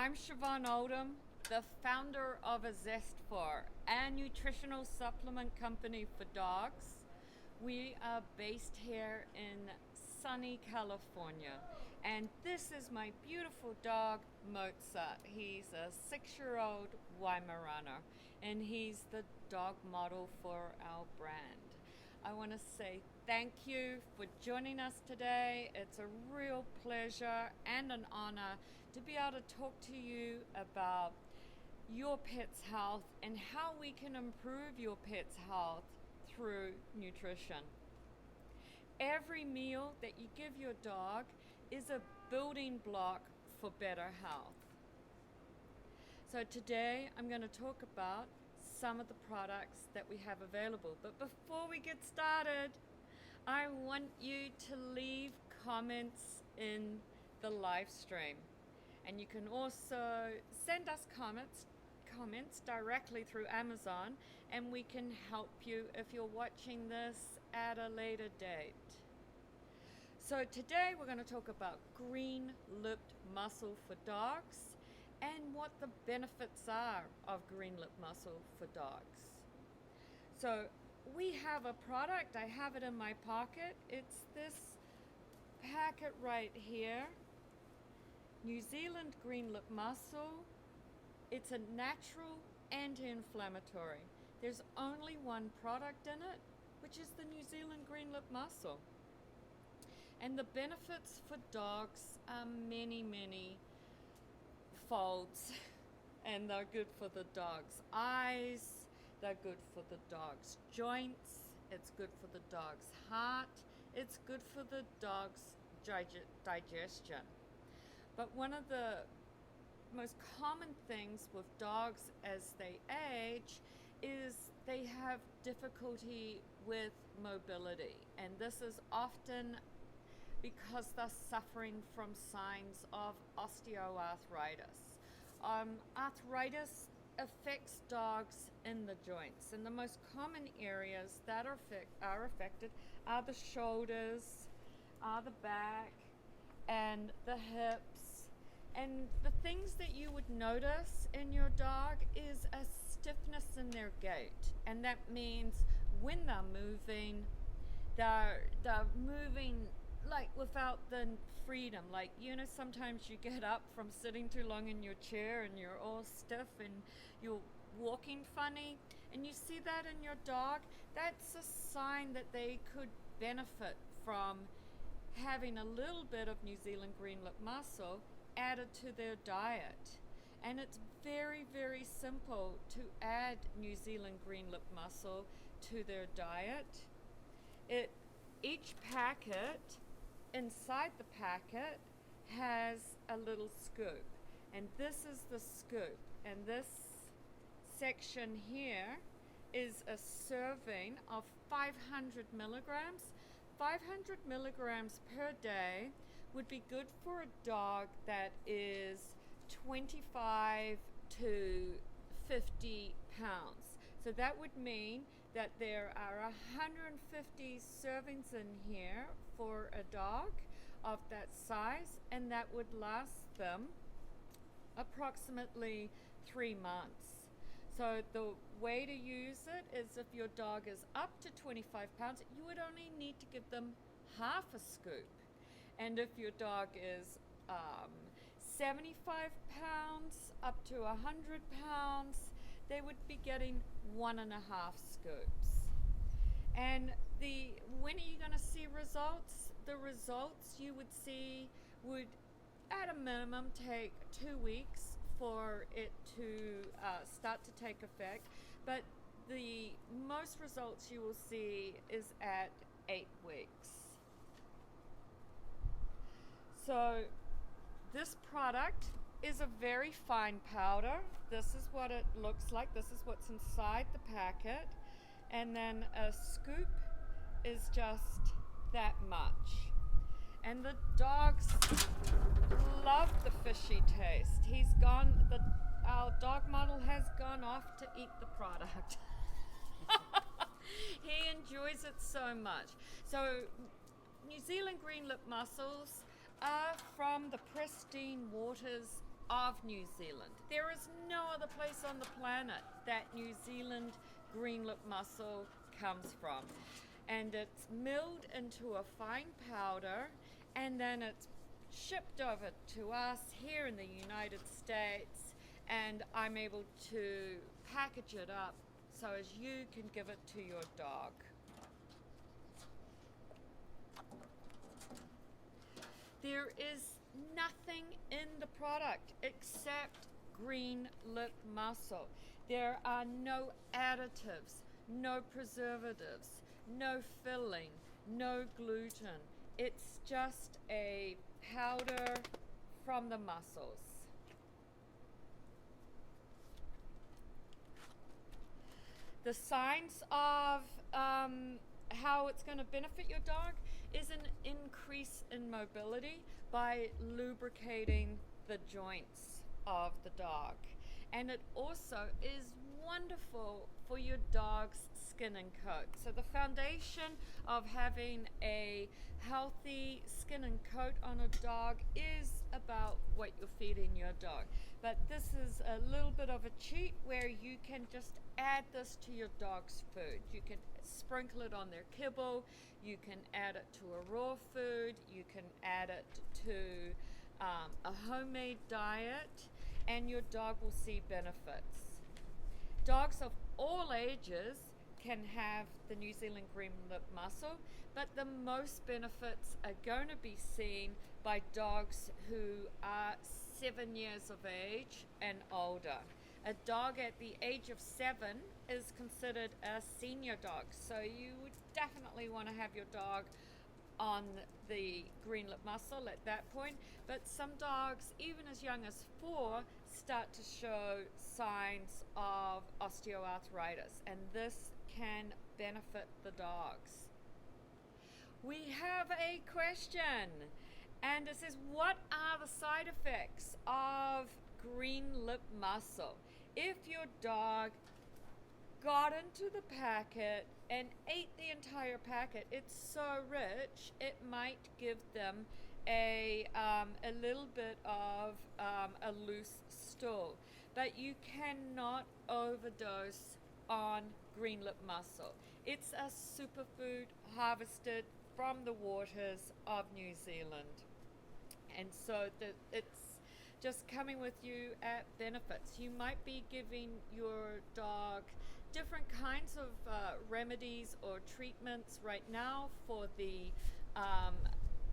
I'm Siobhan Oldham, the founder of Azestfor, a nutritional supplement company for dogs. We are based here in sunny California, and this is my beautiful dog, Mozart. He's a 6-year-old Weimaraner, and he's the dog model for our brand. I want to say thank you for joining us today. It's a real pleasure and an honor to be able to talk to you about your pet's health and how we can improve your pet's health through nutrition. Every meal that you give your dog is a building block for better health. So today I'm going to talk about some of the products that we have available. But before we get started, I want you to leave comments in the live stream. And you can also send us comments directly through Amazon, and we can help you if you're watching this at a later date. So today we're going to talk about green lipped mussel for dogs and what the benefits are of green lipped mussel for dogs. So we have a product, I have it in my pocket. It's this packet right here, New Zealand Green Lipped Mussel. It's a natural anti-inflammatory. There's only one product in it, which is the New Zealand Green Lipped Mussel. And the benefits for dogs are many, many folds, and they're good for the dog's eyes, they're good for the dog's joints, it's good for the dog's heart, it's good for the dog's digestion. But one of the most common things with dogs as they age is they have difficulty with mobility, and this is often because they're suffering from signs of osteoarthritis. Arthritis affects dogs in the joints, and the most common areas that are affected are the shoulders, the back, and the hips. And the things that you would notice in your dog is a stiffness in their gait, and that means when they're moving like without the freedom. Like, you know, sometimes you get up from sitting too long in your chair and you're all stiff and you're walking funny, and you see that in your dog. That's a sign that they could benefit from having a little bit of New Zealand Green Lipped Mussel added to their diet. And it's very, very simple to add New Zealand Green Lipped Mussel to their diet. Each packet, inside the packet, has a little scoop, and this is the scoop, and this section here is a serving of 500 milligrams. 500 milligrams per day would be good for a dog that is 25 to 50 pounds. So that would mean that there are 150 servings in here for a dog of that size, and that would last them approximately 3 months. So the way to use it is, if your dog is up to 25 pounds, you would only need to give them half a scoop. And if your dog is 75 pounds up to 100 pounds, they would be getting 1.5 scoops. And when are you going to see results? The results you would see would, at a minimum, take 2 weeks for it to start to take effect. But the most results you will see is at 8 weeks. So this product is a very fine powder. This is what it looks like. This is what's inside the packet. And then a scoop is just that much. And the dogs love the fishy taste. Our dog model has gone off to eat the product. He enjoys it so much. So New Zealand Green Lipped Mussels are from the pristine waters of New Zealand. There is no other place on the planet that New Zealand Green Lipped Mussel comes from. And it's milled into a fine powder, and then it's shipped over to us here in the United States, and I'm able to package it up so as you can give it to your dog. There is nothing in the product except green lipped mussel. There are no additives, no preservatives, no filling, no gluten. It's just a powder from the mussels. The signs of how it's going to benefit your dog is an increase in mobility by lubricating the joints of the dog. And it also is wonderful for your dog's skin and coat. So the foundation of having a healthy skin and coat on a dog is about what you're feeding your dog. But this is a little bit of a cheat where you can just add this to your dog's food. You can sprinkle it on their kibble, you can add it to a raw food, you can add it to a homemade diet, and your dog will see benefits. Dogs of all ages can have the New Zealand Green Lipped Mussel, but the most benefits are going to be seen by dogs who are 7 years of age and older. A dog at the age of 7 is considered a senior dog, so you would definitely want to have your dog on the Green Lipped Mussel at that point. But some dogs, even as young as 4, start to show signs of osteoarthritis, and this can benefit the dogs. We have a question, and it says, what are the side effects of Green Lipped Mussel? If your dog got into the packet and ate the entire packet, it's so rich it might give them a little bit of a loose stool. But you cannot overdose on Green Lipped Mussel. It's a superfood harvested from the waters of New Zealand, and so it's just coming with you at benefits. You might be giving your dog different kinds of remedies or treatments right now for the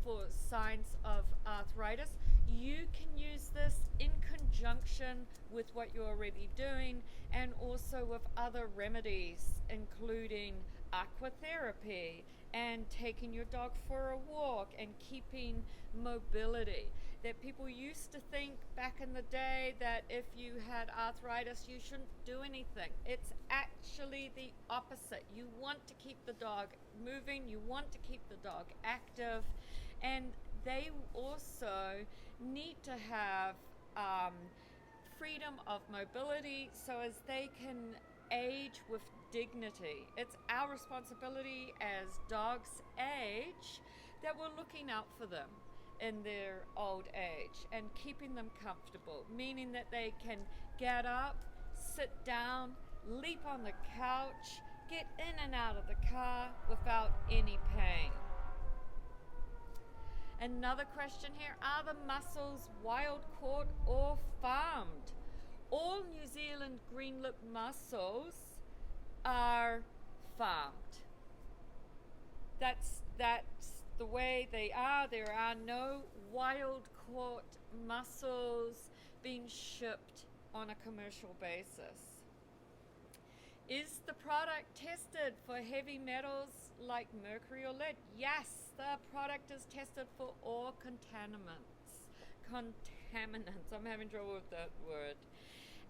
for signs of arthritis. You can use this in conjunction with what you're already doing, and also with other remedies, including aquatherapy and taking your dog for a walk and keeping mobility. That people used to think back in the day that if you had arthritis, you shouldn't do anything. It's actually the opposite. You want to keep the dog moving, you want to keep the dog active, and they also need to have freedom of mobility so as they can age with dignity. It's our responsibility as dogs age that we're looking out for them in their old age and keeping them comfortable, meaning that they can get up, sit down, leap on the couch, get in and out of the car without any pain. Another question here, are the mussels wild caught or farmed? All New Zealand Green Lipped Mussels are farmed. That's the way they are. There are no wild caught mussels being shipped on a commercial basis. Is the product tested for heavy metals like mercury or lead? Yes, the product is tested for all contaminants. I'm having trouble with that word.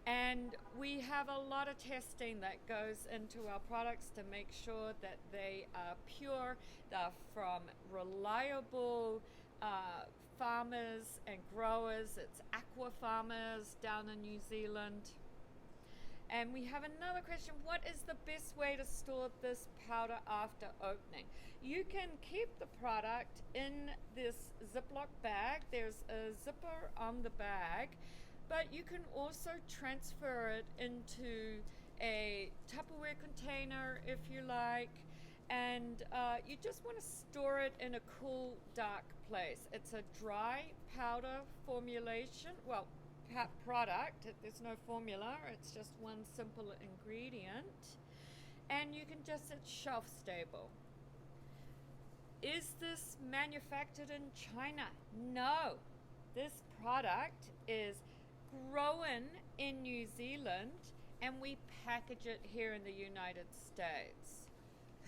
And we have a lot of testing that goes into our products to make sure that they are pure, they're from reliable farmers and growers. It's aqua farmers down in New Zealand. And we have another question, what is the best way to store this powder after opening? You can keep the product in this Ziploc bag. There's a zipper on the bag. but you can also transfer it into a Tupperware container if you like, and you just want to store it in a cool, dark place. It's a dry powder formulation, well, product. There's no formula, it's just one simple ingredient, and you can just, it's shelf stable. Is this manufactured in China? No. This product is grown in New Zealand, and we package it here in the United States.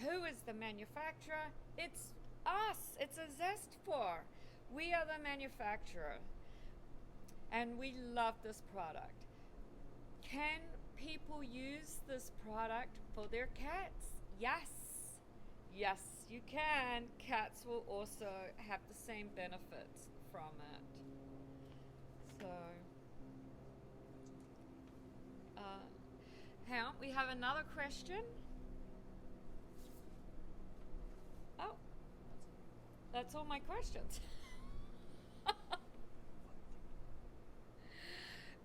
Who is the manufacturer? It's us. It's Azestfor. We are the manufacturer, and we love this product. Can people use this product for their cats? Yes. Yes, you can. Cats will also have the same benefits from it. So, hang on, we have another question. Oh, that's all my questions.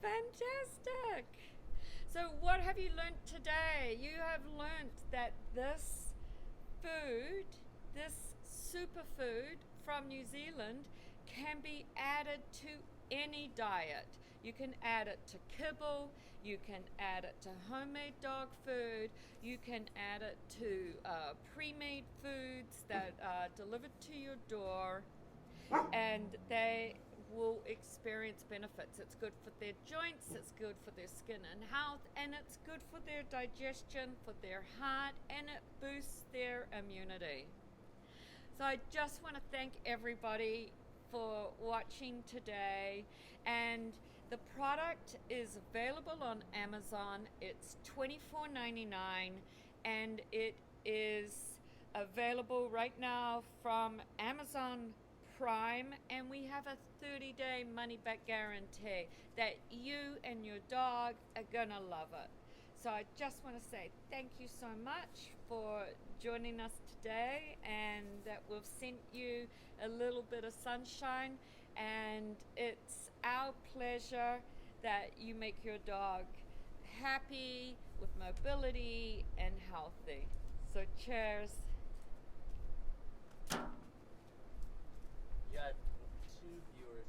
Fantastic. So what have you learnt today? You have learnt that this food, this superfood from New Zealand, can be added to any diet. You can add it to kibble, you can add it to homemade dog food, you can add it to pre-made foods that are delivered to your door, and they will experience benefits. It's good for their joints, it's good for their skin and health, and it's good for their digestion, for their heart, and it boosts their immunity. So I just want to thank everybody for watching today, and the product is available on Amazon. It's $24.99, and it is available right now from Amazon Prime, and we have a 30-day money-back guarantee that you and your dog are gonna love it. So I just want to say thank you so much for joining us today, and that we've sent you a little bit of sunshine, and it's our pleasure that you make your dog happy with mobility and healthy. So cheers.